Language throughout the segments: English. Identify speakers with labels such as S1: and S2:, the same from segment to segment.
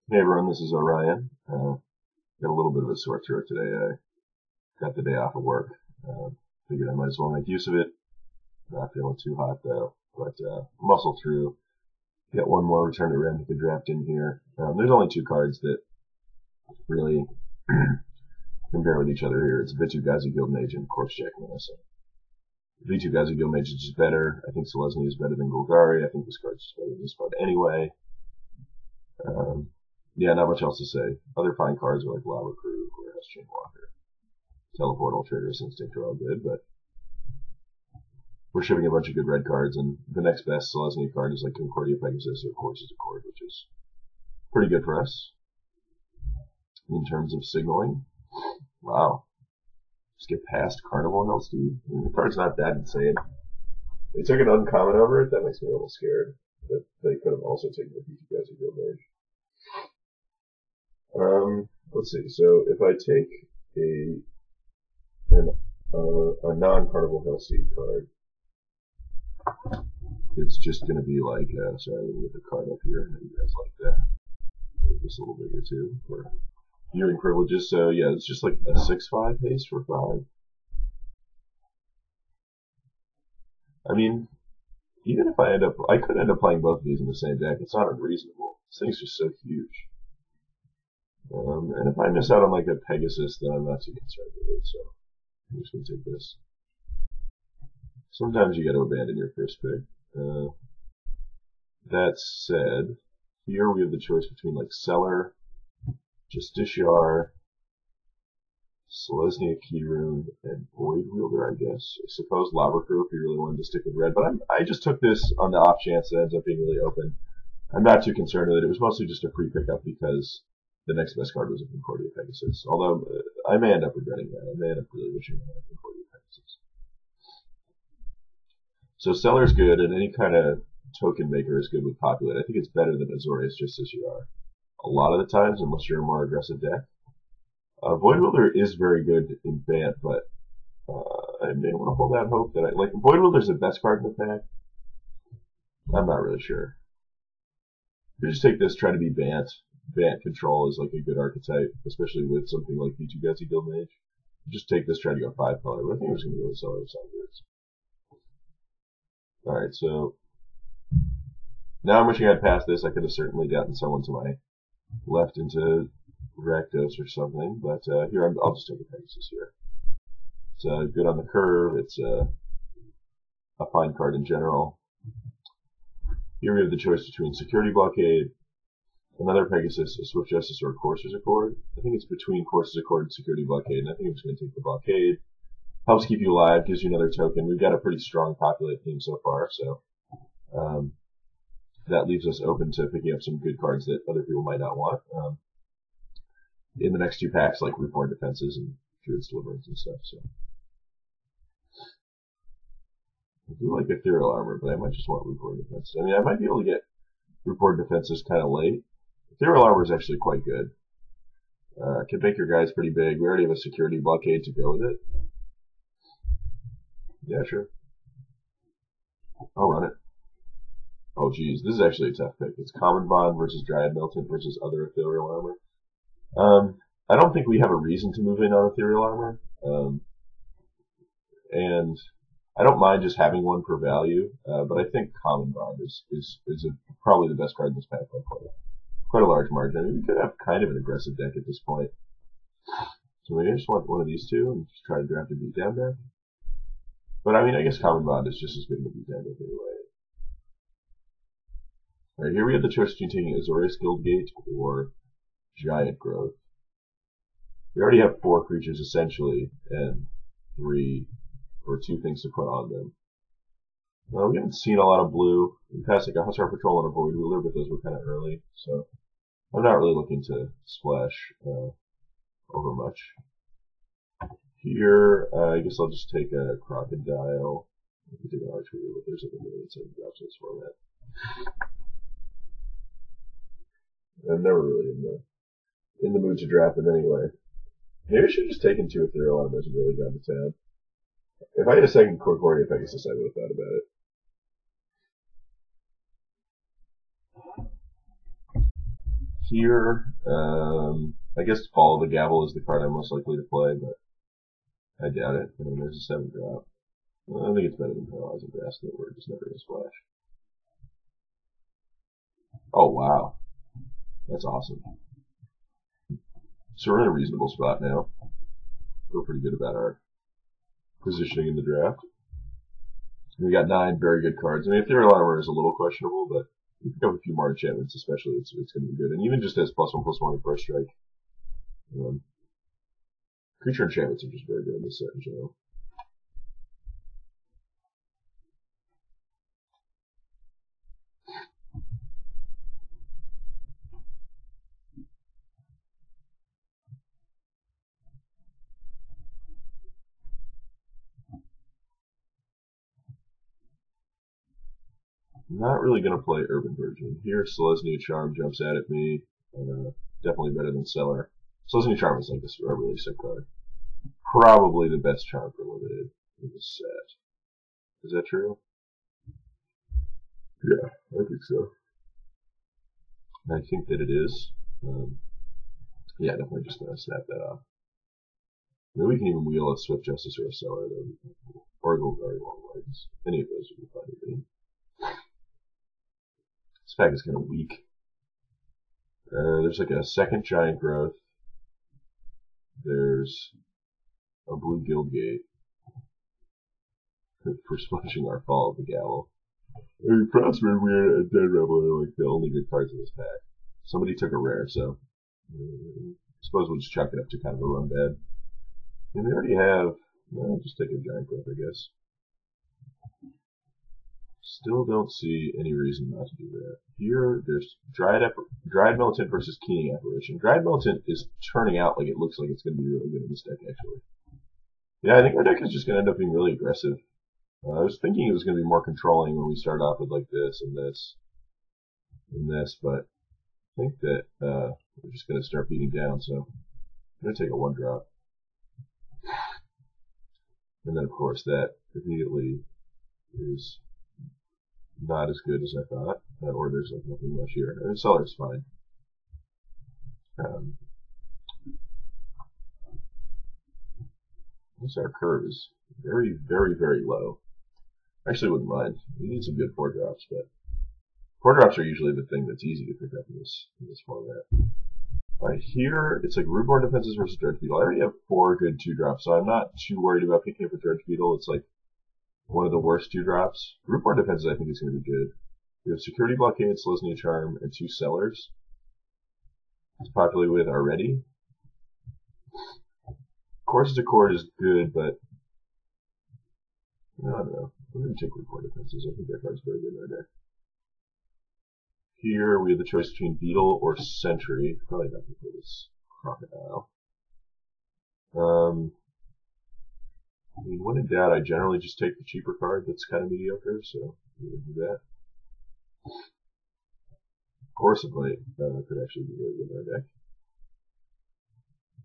S1: Hey everyone, this is Orion. Got a little bit of a sore throat today. I got the day off of work. Figured I might as well make use of it. Not feeling too hot though, but muscle through. Got one more return to Ravnica draft in here. There's only two cards that really compare with each other here. It's Finalizing Guildmage and Corpse Jack Menacing. Finalizing Guildmage is just better. I think Selesnya is better than Golgari. I think this card's just better than this card anyway. Yeah, not much else to say. Other fine cards are like Lava Crew, Warehouse Chainwalker, Teleportal, Traitorous Instinct are all good, but we're shipping a bunch of good red cards, and the next best Selesnya card is like Concordia Pegasus or Courses Accord, which is pretty good for us in terms of signaling. Wow. Just get past Carnival Hellsteed. I mean, the card's not that insane. They took an uncommon over it, that makes me a little scared. But they could have also taken the Finalizing Guildmage. Let's see. So if I take a non-Carnival Hellsteed card, it's just going to be like, sorry, let me get the card up here. You guys like that? Make this a little bigger too for viewing privileges. So yeah, it's just like a 6/5 haste for 5. I mean, even if I could end up playing both of these in the same deck. It's not unreasonable. This thing's just so huge. And if I miss out on like a Pegasus, then I'm not too concerned with it, so I'm just going to take this. Sometimes you got to abandon your first pick. That said, here we have the choice between like Cellar, Justiciar, Selesnya Keyrune, and Void Wielder, I guess. I suppose Lava Crew if you really wanted to stick with red, but I just took this on the off chance that it ends up being really open. I'm not too concerned with it. It was mostly just a free pickup because the next best card was a Concordia Pegasus. Although, I may end up regretting that. I may end up really wishing I had a Concordia Pegasus. So Cellar's good, and any kind of token maker is good with Populate. I think it's better than Azorius Justiciar a lot of the times, unless you're a more aggressive deck. Void Wielder is very good in Bant, but I may want to hold out hope that Void Wielder's the best card in the pack. I'm not really sure. If you just take this, try to be Bant. Bant control is like a good archetype, especially with something like Finalizing Guildmage. Just take this, try to go 5 color, but I think I'm just going to go with Cellar of Sunbirds. Alright, so now I'm wishing I'd passed this. I could have certainly gotten someone to my left into Rakdos or something, but here I'll just take a Pegasus here. It's good on the curve. It's a fine card in general. Here we have the choice between Security Blockade, another Pegasus, a Swift Justice, or a Courser's Accord. I think it's between Courser's Accord and Security Blockade, and I think I'm just going to take the Blockade. Helps keep you alive, gives you another token. We've got a pretty strong Populate theme so far, so that leaves us open to picking up some good cards that other people might not want in the next 2 packs, like Reborn Defenses and Druid's Deliverance and stuff. So I do like Ethereal Armor, but I might just want Reborn Defenses. I mean, I might be able to get Reborn Defenses kind of late. Ethereal Armor is actually quite good. Can make your guys pretty big. We already have a Security Blockade to go with it. Yeah, sure. I'll run it. Oh, geez. This is actually a tough pick. It's Common Bond versus Dryad Militant versus other Ethereal Armor. I don't think we have a reason to move in on Ethereal Armor. And I don't mind just having one per value, but I think Common Bond is probably the best card in this pack by quite a large margin. I mean, we could have kind of an aggressive deck at this point. So maybe I just want one of these two and just try to draft a beatdown deck. But I mean, I guess Common Bond is just as good as a beatdown deck anyway. Alright, here we have the choice between taking Azorius Guildgate or Giant Growth. We already have 4 creatures essentially, and 3 or 2 things to put on them. Well, we haven't seen a lot of blue. We passed like a Hussar Patrol and a Void Wielder, but those were kind of early, so I'm not really looking to splash over much. Here, I guess I'll just take a Crocodile. I could take an Archway, but there's like a million 7 drops in this format. I'm never really in the mood to draft them anyway. Maybe I should have just taken 2 Ethereal Armors and really gone to town. If I had a second Concordia Pegasus, I would have thought about it. Here, I guess Fall of the Gavel is the card I'm most likely to play, but I doubt it. I mean, there's a 7-drop. Well, I think it's better than Finalizing where it just never is flash. Oh, wow. That's awesome. So we're in a reasonable spot now. Feel pretty good about our positioning in the draft. We got 9 very good cards. I mean, Ethereal Armor is a little questionable, but if you pick up a few more enchantments, especially, it's going to be good. And even just as +1/+1 and First Strike, creature enchantments are just very good in this set in general. Not really going to play Urban Version. Here, Selesnya Charm jumps out at me. Definitely better than Cellar. Selesnya Charm is like a really sick card. Probably the best charm for limited in this set. Is that true? Yeah, I think so. I think that it is. Yeah, definitely just going to snap that off. Maybe we can even wheel a Swift Justice or a Cellar. Or go very long legs. Any of those would be fine with me. This pack is kind of weak. There's like a 2nd Giant Growth. There's a blue Guildgate for splashing our Fall of the Gavel. I mean, Prosper, Weird, and Dead Rebel are like the only good cards in this pack. Somebody took a rare, so I suppose we'll just chalk it up to kind of a run bad. And we already have, well, just take a Giant Growth, I guess. Still don't see any reason not to do that. Here, there's Dryad Militant versus Keening Apparition. Dryad Militant is turning out like it looks like it's going to be really good in this deck, actually. Yeah, I think our deck is just going to end up being really aggressive. I was thinking it was going to be more controlling when we started off with like this and this and this, but I think that we're just going to start beating down, so I'm going to take a 1-drop. And then, of course, that immediately is not as good as I thought, or there's like nothing much here. And Cellar's fine. Our curve is very, very, very low. I actually wouldn't mind. We need some good 4-drops, but 4-drops are usually the thing that's easy to pick up in this format. Right here, it's like Rootborn Defenses versus Dredge Beetle. I already have 4 good 2-drops, so I'm not too worried about picking up a Dredge Beetle. It's like one of the worst 2-drops. Rootborn Defenses I think is going to be good. We have Security Blockade, Selesnya Charm, and 2 Cellars. It's populated with already. Courses Accord is good, but I don't know. I'm going to take Rootborn Defenses. I think that card's very good in our deck. Here we have the choice between Beetle or Sentry. Probably not going to play this Crocodile. I mean, when in doubt, I generally just take the cheaper card that's kind of mediocre, so we're going to do that. Corsive Light could actually be really good in our deck.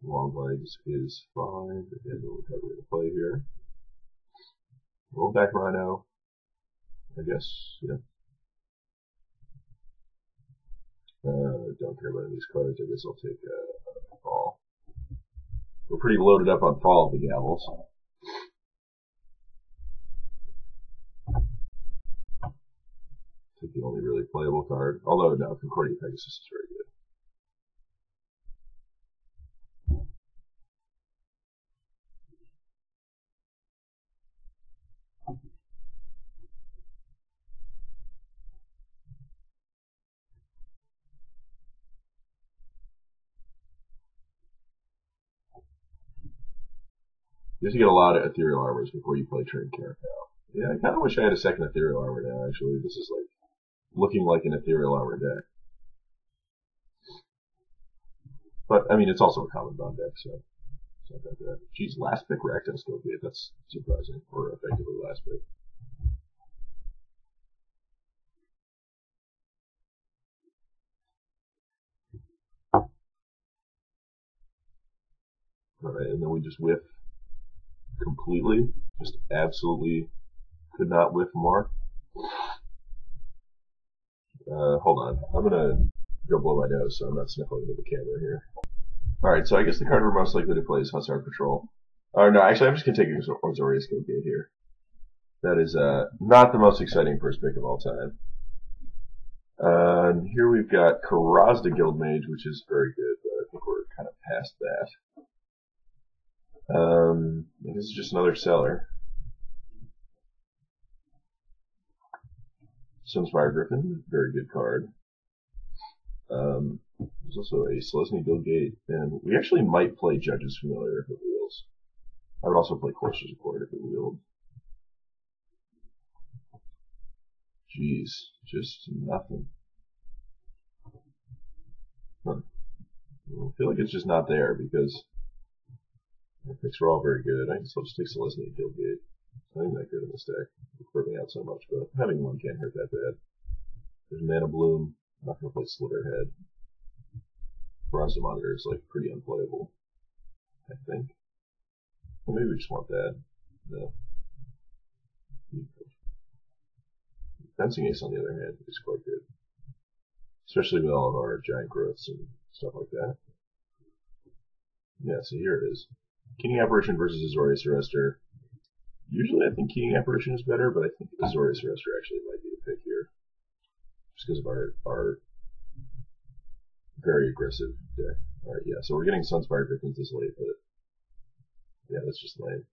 S1: Long Legs is fine. Again, no recovery to play here. Roll back Rhino. I guess, yeah. Don't care about any of these cards. I guess I'll take Fall. We're pretty loaded up on Fall of the Gavels. Take the only really playable card. Although, no, Concordia Pegasus is very good. You have to get a lot of Ethereal Armors before you play Train Caracal. Yeah, I kind of wish I had a second Ethereal Armor now, actually. This is like looking like an Ethereal Armor deck. But, I mean, it's also a common bond deck, so it's not that bad. Geez, last pick Rakdos Guildgate. That's surprising. Or effectively last pick. Alright, and then we just whiff completely. Just absolutely could not whiff more. Hold on. I'm gonna go blow my nose, so I'm not sniffling into the camera here. Alright, so I guess the card we're most likely to play is Hussar Patrol. No, actually, I'm just going to take Azorius Guildgate here. That is not the most exciting first pick of all time. And here we've got Karazda Guildmage, which is very good, but I think we're kind of past that. This is just another seller. Sunspire Griffin, very good card. There's also a Selesnya Guildgate, and we actually might play Judge's Familiar if it wheels. I would also play Courser's Accord if it wheeled. Jeez, just nothing. Huh. I feel like it's just not there because the picks were all very good. I guess I'll just take Selesnya Guildgate. It's not even that good in this deck. It's burning out so much, but having one can't hurt that bad. There's Mana Bloom. I'm not going to play Slitterhead. Karazda Monitor is like pretty unplayable, I think. Well, maybe we just want that. No. Fencing Ace, on the other hand, is quite good. Especially with all of our giant growths and stuff like that. Yeah, so here it is. Keening Apparition versus Azorius Arrestor. Usually I think Keening Apparition is better, but I think Azorius Arrestor actually might be the pick here. Just because of our very aggressive deck. Alright, yeah, so we're getting Sunspire Griffins this late, but yeah, that's just lame.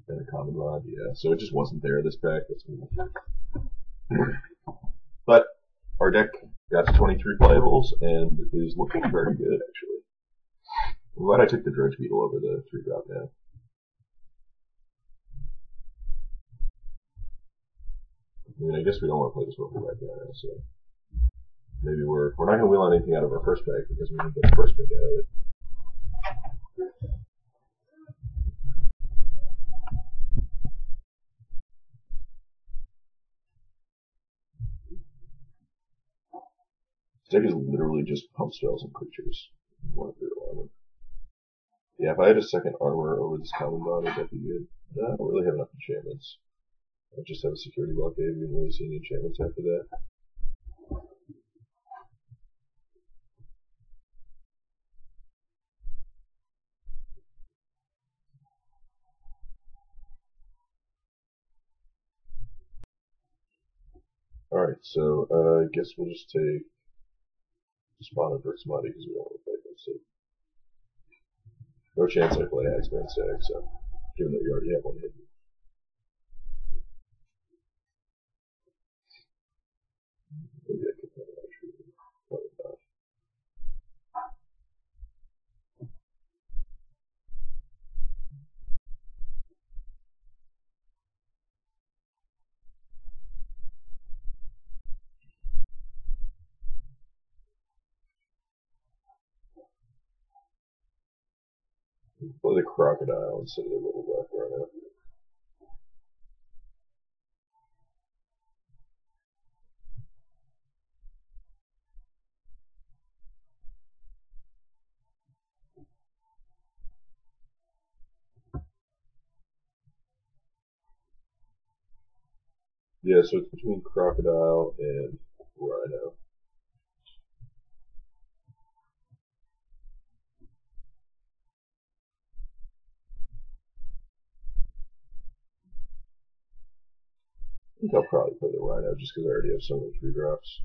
S1: And a Common Rod, yeah, so it just wasn't there this pack. That's but our deck got to 23 playables and is looking very good, actually. I'm glad I took the Dredge Beetle over the 3-drop now. I mean, I guess we don't want to play this one right now, so maybe we're not going to wheel on anything out of our first pack because we didn't get the first pick out of it. This deck is literally just pump spells and creatures. Yeah, if I had a second armor over this Common Bond, that'd be good. No, I don't really have enough enchantments. I just have a security blockade. We didn't really see any enchantments after that. Alright, so I guess we'll just take Spawn and Verxmati because we don't want to play this. So no chance I play Axeman Stag, so given that we already have one hidden. Maybe I could play it actually. Probably not. Play the Crocodile instead of the Little Black Rhino. Yeah, so it's between Crocodile and Rhino. I think I'll probably play the Rhino just because I already have so many 3-drops.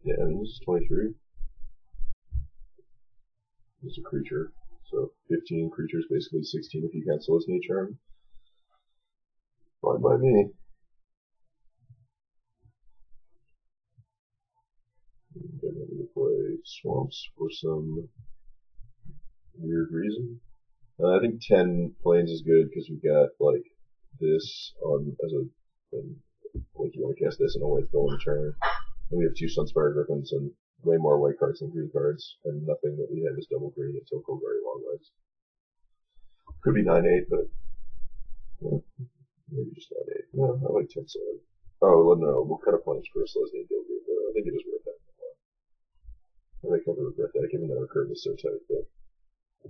S1: Yeah, and this is 23. This is a creature. So 15 creatures, basically 16 if you cancel his nature. Fine by me. I'm going to play Swamps for some weird reason. I think 10 planes is good because we've got like this on as a like you want to cast this and a white spell in a turn. And we have 2 Sunspire Griffins and way more white cards than green cards, and nothing that we have is double green until Golgari Longlegs. Could be 9/8, but well, maybe just 9/8. No, I like 10/7. Oh, no, we'll cut a punch for a Selesnya Gilgate, but I think it is worth that. I think I'll regret that, given that our curve is so tight, but I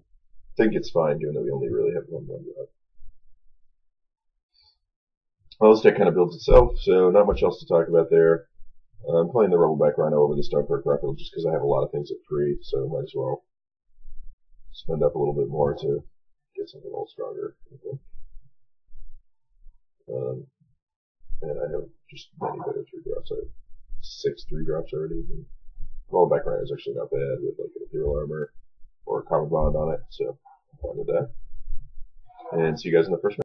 S1: think it's fine, given that we only really have one drop. Well, this deck kind of builds itself, so not much else to talk about there. I'm playing the Rumbleback Rhino over the Stonefork Grapple just because I have a lot of things at 3, so might as well spend up a little bit more to get something a little stronger, I think. And I have just many better 3-drops. I have 6 3-drops already. And Rumbleback Rhino is actually not bad with like an Ethereal Armor or a Common Bond on it, so I'm fine with that. And see you guys in the first match.